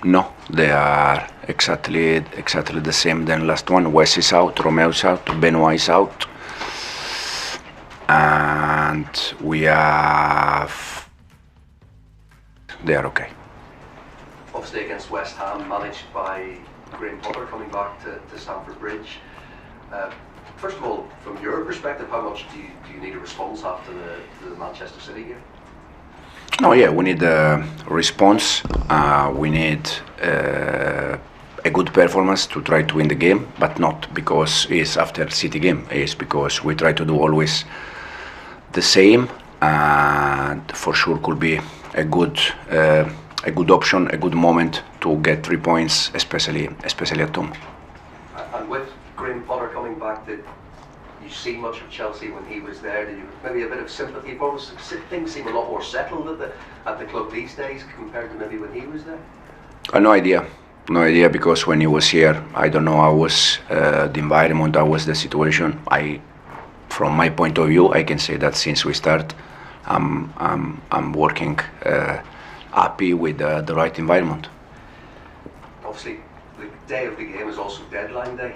No, they are exactly the same than last one. Wes is out, Romeo is out, Benoit is out, and we have. They are okay. Obviously against West Ham, managed by Graham Potter coming back to Stamford Bridge. First of all, from your perspective, how much do you need a response after the Manchester City game? No, yeah, we need a response. We need a good performance to try to win the game, but not because it's after City game. It's because we try to do always the same, and for sure could be a good option, a good moment to get 3 points, especially at home. And with Graham Potter coming back, did you see much of Chelsea when he was there? Did you maybe a bit of sympathy for him? Things seem a lot more settled at the club these days compared to maybe when he was there? No idea, because when he was here, I don't know how was the environment, how was the situation. From my point of view, I can say that since we start, I'm working happy with the right environment. Obviously, the day of the game is also deadline day.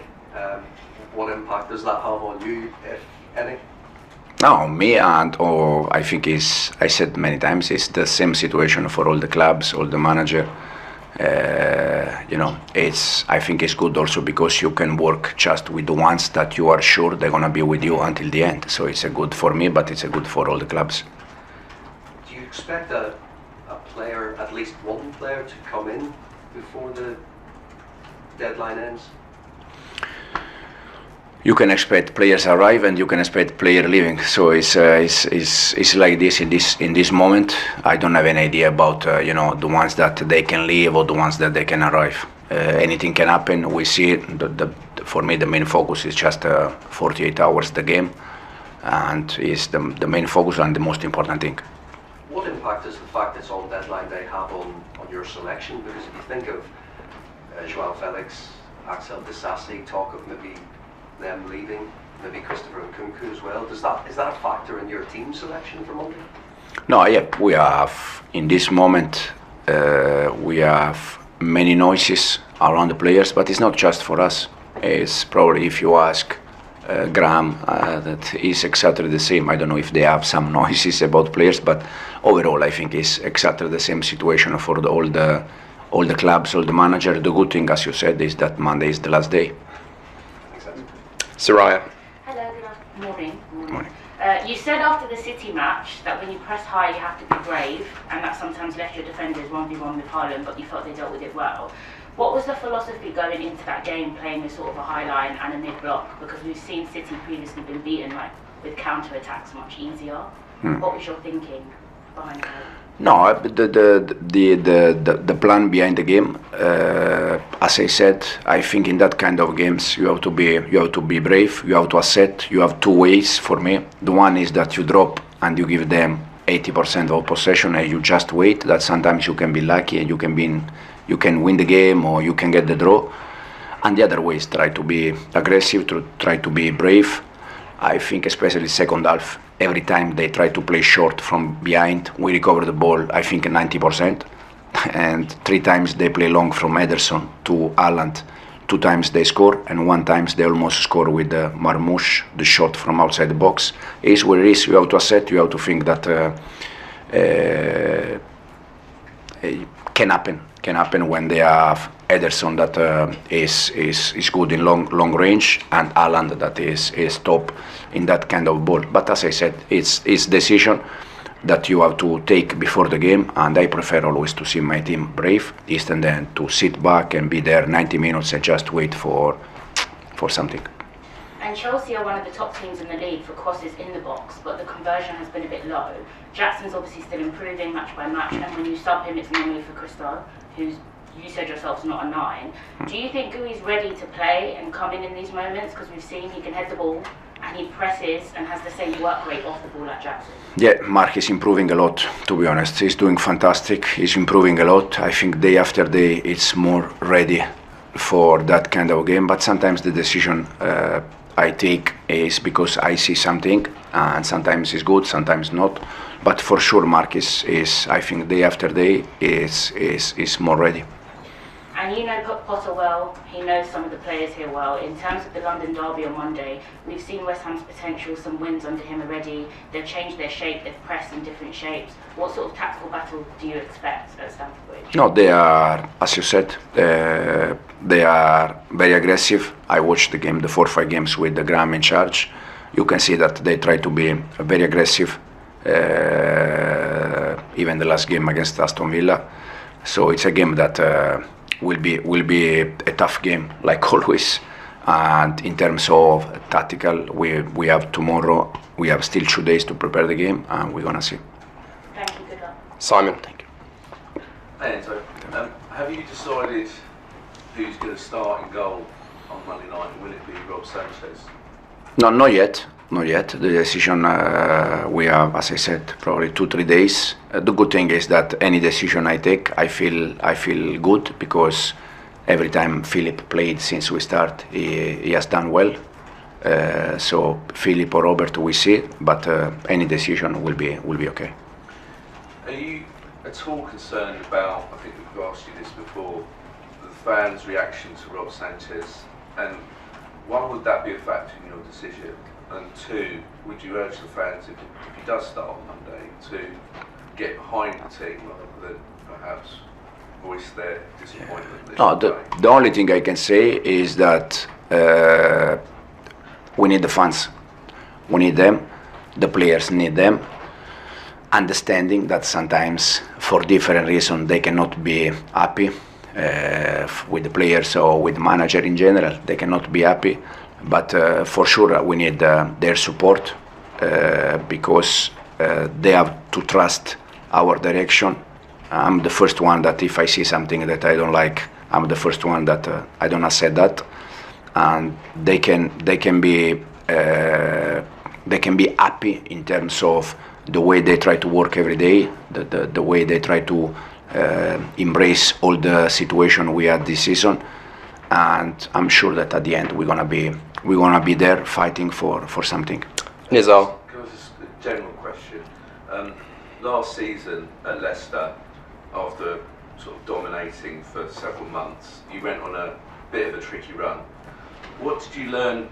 What impact does that have on you, if any? No, me and I think I said many times, it's the same situation for all the clubs, all the manager. I think it's good also because you can work just with the ones that you are sure they're gonna be with you until the end. So it's a good for me, but it's a good for all the clubs. Do you expect a player, at least one player, to come in before the deadline ends? You can expect players arrive and you can expect player leaving. So it's like this in this moment. I don't have any idea about the ones that they can leave or the ones that they can arrive. Anything can happen. We see it. For me, the main focus is just 48 hours the game, and is the main focus and the most important thing. What impact does the fact it's on deadline day have on your selection? Because if you think of Joao Felix, Axel Disasi, talk of maybe them leaving, maybe Christopher Nkunku as well. Is that a factor in your team selection for Monday? No, yeah, we have in this moment we have many noises around the players, but it's not just for us. It's probably if you ask Graham, that is exactly the same. I don't know if they have some noises about players, but overall I think it's exactly the same situation for all the clubs, all the manager. The good thing, as you said, is that Monday is the last day. Soraya. Hello, good morning. Morning. You said after the City match that when you press high you have to be brave, and that sometimes left your defenders 1v1 with Haaland, but you felt they dealt with it well. What was the philosophy going into that game, playing with sort of a high line and a mid-block? Because we've seen City previously been beaten with counter-attacks much easier. What was your thinking behind that? No, the plan behind the game, as I said, I think in that kind of games you have to be brave. You have to accept. You have two ways for me. The one is that you drop and you give them 80% of possession and you just wait. That sometimes you can be lucky and you can win the game or you can get the draw. And the other way is try to be aggressive, to try to be brave. I think especially second half, every time they try to play short from behind, we recover the ball, I think 90%. And 3 times they play long from Ederson to Haaland. 2 times they score, and 1 time they almost score with Marmoush, the shot from outside the box. It is what it is. You have to accept, you have to think that can happen when they have Ederson that is good in long range, and Haaland that is top in that kind of ball. But as I said, it's decision that you have to take before the game, and I prefer always to see my team brave instead than to sit back and be there 90 minutes and just wait for something. And Chelsea are one of the top teams in the league for crosses in the box, but the conversion has been a bit low. Jackson's obviously still improving match by match, and when you sub him, it's normally for Crystal, who's, you said yourself, is not a 9. Do you think Gui's ready to play and come in these moments? Because we've seen he can head the ball and he presses and has the same work rate off the ball like Jackson. Yeah, Mark is improving a lot, to be honest. He's doing fantastic. He's improving a lot. I think day after day it's more ready for that kind of game, but sometimes the decision I take is because I see something, and sometimes it's good, sometimes not. But for sure, Mark is I think day after day is more ready. And you know Potter well, he knows some of the players here well. In terms of the London derby on Monday, we've seen West Ham's potential, some wins under him already. They've changed their shape, they've pressed in different shapes. What sort of tactical battle do you expect at Stamford Bridge? No, they are, as you said, they are very aggressive. I watched the game, the 4-5 games with the Graham in charge. You can see that they try to be very aggressive, even the last game against Aston Villa. So it's a game that will be a tough game, like always. And in terms of tactical, we have tomorrow, we have still 2 days to prepare the game, and we're gonna see. Thank you, good luck. Simon. Thank you. Hey Enzo, have you decided who's going to start in goal on Monday night? Will it be Rob Sanchez? No, not yet. Not yet. The decision we have, as I said, probably 2-3 days. The good thing is that any decision I take, I feel good, because every time Philip played since we start, he has done well. So Philip or Robert, we see, but any decision will be okay. Are you at all concerned about, I think we've asked you this before, the fans' reaction to Rob Sanchez? And one, would that be a factor in your decision? And two, would you urge the fans, if he does start on Monday, to get behind the team rather than perhaps voice their disappointment? No, the only thing I can say is that we need the fans. We need them. The players need them. Understanding that sometimes, for different reasons, they cannot be happy with the players or with the manager in general. They cannot be happy. But for sure, we need their support, because they have to trust our direction. I'm the first one that if I see something that I don't like, I'm the first one that I don't accept that, and they can be happy in terms of the way they try to work every day, the way they try to embrace all the situation we had this season, and I'm sure that at the end we're gonna be there fighting for something. Nizar. Can I just a general question? Last season at Leicester, after sort of dominating for several months, you went on a bit of a tricky run. What did you learn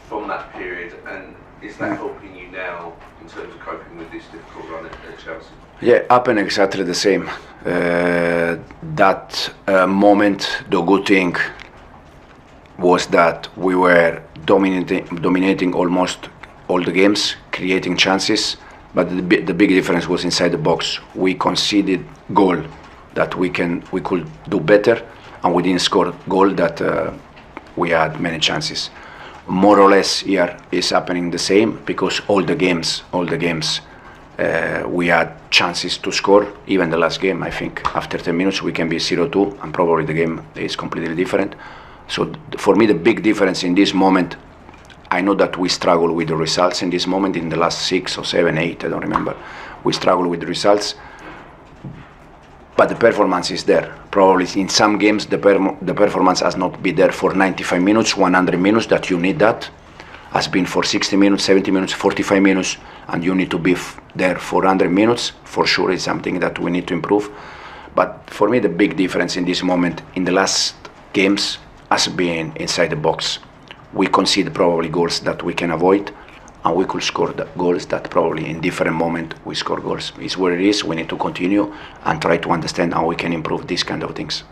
from that period, and is that helping you now in terms of coping with this difficult run at Chelsea? Yeah, happened exactly the same. That moment, the good thing was that we were dominating almost all the games, creating chances, but the big difference was inside the box. We conceded goal that we could do better, and we didn't score goal that we had many chances. More or less here is happening the same, because all the games we had chances to score. Even the last game, I think after 10 minutes we can be 0-2, and probably the game is completely different. So for me, the big difference in this moment, I know that we struggle with the results in this moment. In the last 6 or 7, 8, I don't remember, we struggle with the results, but the performance is there. Probably in some games the performance has not been there for 95 minutes, 100 minutes that you need. That has been for 60 minutes, 70 minutes, 45 minutes, and you need to be there for 100 minutes. For sure, it's something that we need to improve. But for me, the big difference in this moment, in the last games, has been inside the box. We concede probably goals that we can avoid, and we could score the goals that probably in different moment we score goals. It's what it is. We need to continue and try to understand how we can improve these kind of things.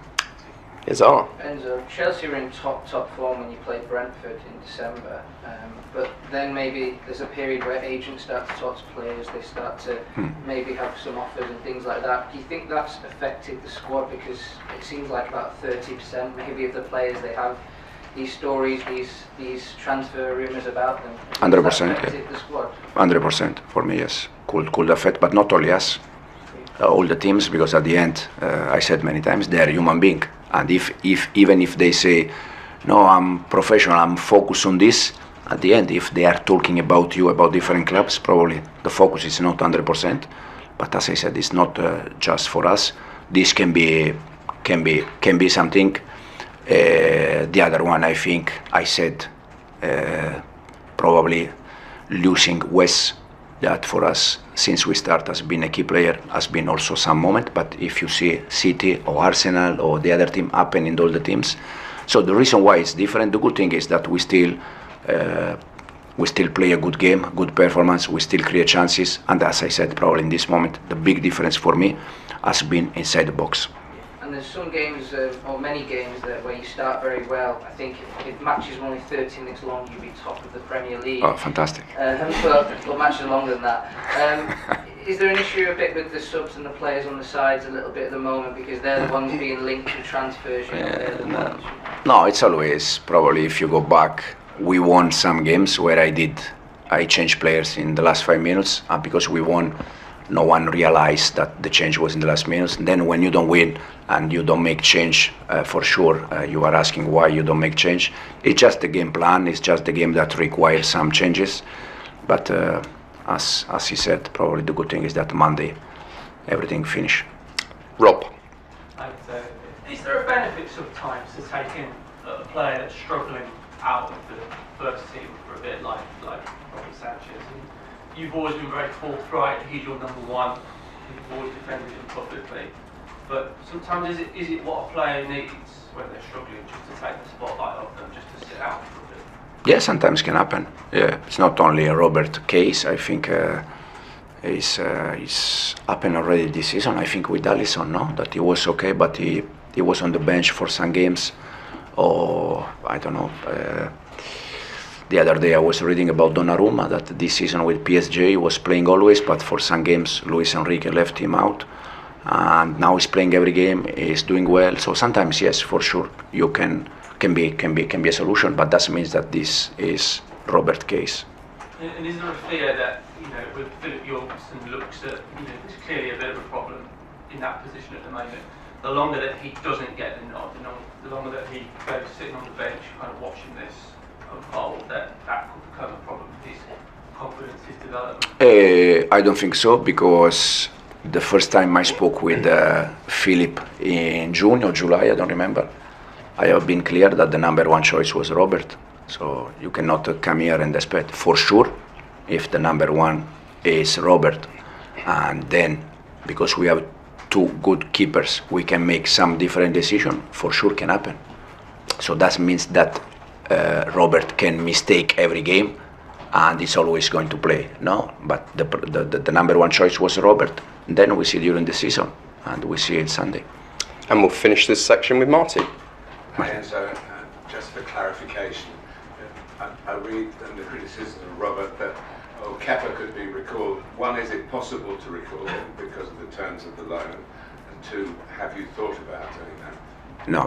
Nizar. Enzo, Chelsea were in top form when you played Brentford in December, but then maybe there's a period where agents start to talk to players, they start to maybe have some offers and things like that. Do you think that's affected the squad? Because it seems like about 30% maybe of the players, they have these stories, these transfer rumours about them. 100%, affected the squad? 100% for me, yes. Could affect, but not only us, all the teams, because at the end, I said many times, they are human beings. And even if they say, no, I'm professional, I'm focused on this, at the end, if they are talking about you, about different clubs, probably the focus is not 100%. But as I said, it's not just for us. This can be something. The other one, I think, I said, probably losing Wes that for us, since we start, has been a key player, has been also some moment. But if you see City or Arsenal or the other team happen in all the teams, so the reason why it's different, the good thing is that we still play a good game, good performance, we still create chances, and as I said, probably in this moment, the big difference for me has been inside the box. And there's some games, or many games, where you start very well. I think if matches were only 30 minutes long, you'd be top of the Premier League. Oh, fantastic. But matches are longer than that. Is there an issue a bit with the subs and the players on the sides a little bit at the moment, because they're the ones being linked to transfers? You know, they're the ones. No, it's always, probably if you go back, we won some games where I changed players in the last 5 minutes, and because we won, no one realized that the change was in the last minutes. And then when you don't win and you don't make change, for sure, you are asking why you don't make change. It's just the game plan, it's just the game that requires some changes. But as he said, probably the good thing is that Monday everything finish. Rob. Is there a benefit sometimes to taking a player that's struggling out of the first team for a bit, like Robert Sanchez? And you've always been very forthright. He's your number one. You've always defended him publicly. But sometimes is it what a player needs when they're struggling, just to take the spotlight off them, just to sit out for a bit? Yeah, sometimes can happen. Yeah, it's not only a Robert case. I think it's happened already this season. I think with Alisson, no, that he was okay, but he was on the bench for some games, or I don't know. The other day I was reading about Donnarumma, that this season with PSG he was playing always, but for some games Luis Enrique left him out, and now he's playing every game. He's doing well. So sometimes, yes, for sure, you can be a solution, but that means that this is Robert case. And is there a fear that, you know, with Philip Jorgensen looks at, you know, there's clearly a bit of a problem in that position at the moment. The longer that he doesn't get the nod, the longer that he goes sitting on the bench, kind of watching this unfold, that could become a problem for his confidence, his development? I don't think so, because the first time I spoke with Philip in June or July, I don't remember, I have been clear that the number one choice was Robert. So you cannot come here and expect, for sure, if the number one is Robert, and then because we have two good keepers, we can make some different decision, for sure can happen. So that means that Robert can mistake every game, and it's always going to play. No, but the number one choice was Robert. Then we see during the season, and we see it Sunday. And we'll finish this section with Marty. And so, just for clarification, I read in the criticism of Robert that Kepa could be recalled. One, is it possible to recall him because of the terms of the loan? And two, have you thought about doing that?